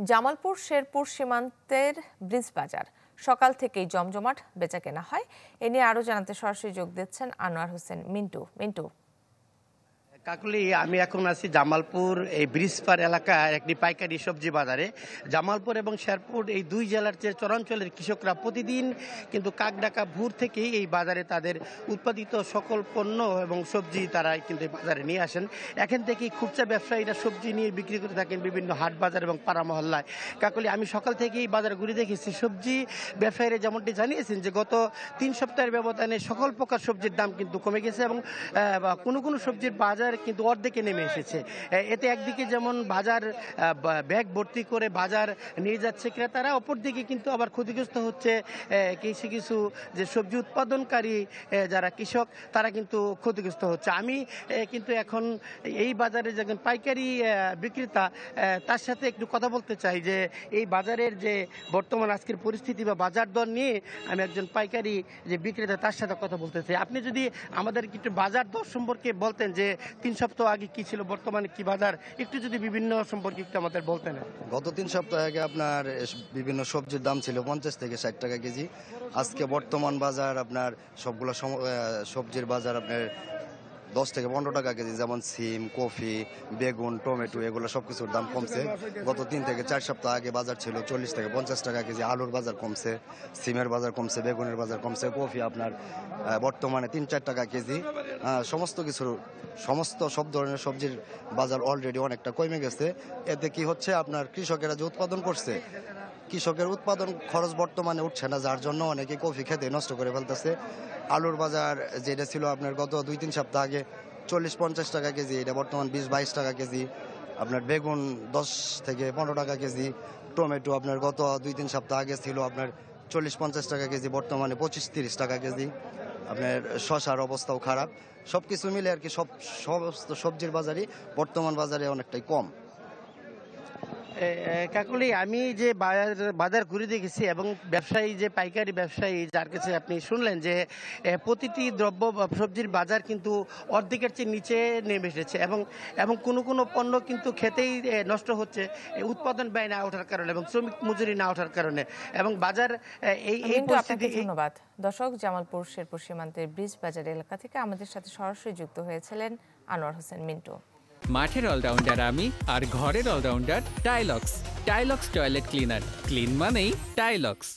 জামালপুর শেরপুর সীমান্তের ব্রিজ বাজার সকাল থেকেই জমজমাট বেচাকেনা হয়। এ নিয়ে আরো জানাতে সরাসরি যোগ দিচ্ছেন আনোয়ার হোসেন মিন্টু। কাকুলি, আমি এখন আছি জামালপুর এই ব্রিজপার এলাকার একটি পাইকারি সবজি বাজারে। জামালপুর এবং শেরপুর এই দুই জেলার যে চরাঞ্চলের কৃষকরা প্রতিদিন কিন্তু কাকডাকা ভোর থেকেই এই বাজারে তাদের উৎপাদিত সকল পণ্য এবং সবজি তারা কিন্তু এই বাজারে নিয়ে আসেন। এখান থেকেই খুচরা ব্যবসায়ীরা সবজি নিয়ে বিক্রি করে থাকেন বিভিন্ন হাট বাজার এবং পাড়া মহল্লায়। কাকুলি, আমি সকাল থেকেই বাজার ঘুরে দেখেছি, সবজি ব্যবসায়ীরা যেমনটি জানিয়েছেন যে গত 3 সপ্তাহের ব্যবধানে সকল প্রকার সবজির দাম কিন্তু কমে গেছে এবং কোনো সবজির বাজার কিন্তু অর্ধেকে নেমে এসেছে। এতে একদিকে যেমন বাজার ব্যাগ ভর্তি করে বাজার নিয়ে যাচ্ছে ক্রেতারা, অপরদিকে কিন্তু আবার ক্ষতিগ্রস্ত হচ্ছে কিছু যে সবজি উৎপাদনকারী যারা কৃষক তারা কিন্তু ক্ষতিগ্রস্ত হচ্ছে। আমি কিন্তু এখন এই বাজারে যখন পাইকারি বিক্রেতা তার সাথে একটু কথা বলতে চাই যে এই বাজারের যে বর্তমান আজকের পরিস্থিতি বা বাজার দর নিয়ে আমি একজন পাইকারি যে বিক্রেতা তার সাথে কথা বলতে চাই। আপনি যদি আমাদের একটু বাজার দর সম্পর্কে বলতেন যে 3 সপ্তাহ আগে কি ছিল, বর্তমানে কি বাজার, একটু যদি বিভিন্ন সম্পর্কে একটু আমাদের বলতেন। গত 3 সপ্তাহ আগে আপনার বিভিন্ন সবজির দাম ছিল 50 থেকে 60 টাকা কেজি। আজকে বর্তমান বাজার আপনার সবগুলো সবজির বাজার আপনার 10 থেকে 15 টাকা কেজি, যেমন সিম, কফি, বেগুন, টমেটো, এগুলো সবকিছুর দাম কমছে। গত 3 থেকে 4 সপ্তাহ আগে বাজার ছিল 40 থেকে 50 টাকা কেজি। আলুর বাজার কমছে, সিমের বাজার কমছে, বেগুনের বাজার কমছে, কফি আপনার বর্তমানে 3-4 টাকা কেজি। সব ধরনের সবজির বাজার অলরেডি অনেকটা কমে গেছে। এতে কি হচ্ছে, আপনার কৃষকেরা যে উৎপাদন করছে, কৃষকের উৎপাদন খরচ বর্তমানে উঠছে না, যার জন্য অনেকে কফি খেতে নষ্ট করে ফেলতেছে। আলুর বাজার যেটা ছিল আপনার গত 2-3 সপ্তাহ আগে 40-50 টাকা কেজি, এটা বর্তমান 20-22 টাকা কেজি। আপনার বেগুন 10 থেকে 15 টাকা কেজি। টমেটো আপনার গত 2-3 সপ্তাহ আগে ছিল আপনার 40-50 টাকা কেজি, বর্তমানে 25-30 টাকা কেজি। আপনার শসার অবস্থাও খারাপ। সবকিছু মিলে আর কি সমস্ত সবজির বাজারই বর্তমান বাজারে অনেকটাই কম। কাকুলি, আমি যে বাজার ঘুরে দেখেছি এবং ব্যবসায়ী যে পাইকারি ব্যবসায়ী যার কাছে আপনি শুনলেন যে প্রতিটি দ্রব্য সবজির বাজার কিন্তু অর্ধেকের চেয়ে নিচে নেমে এসেছে এবং কোনো পণ্য কিন্তু খেতেই নষ্ট হচ্ছে উৎপাদন ব্যয় না ওঠার কারণে এবং শ্রমিক মজুরি না ওঠার কারণে এবং বাজার এই পরিস্থিতি। ধন্যবাদ। দর্শক, জামালপুর শেরপুর সীমান্তের ব্রিজ বাজার এলাকা থেকে আমাদের সাথে সরাসরি যুক্ত হয়েছিলেন আনোয়ার হোসেন মিন্টু। মাঠের অলরাউন্ডার আমি, আর ঘরের allrounder Tylox. Tylox toilet cleaner, clean মানেই টাইলক্স।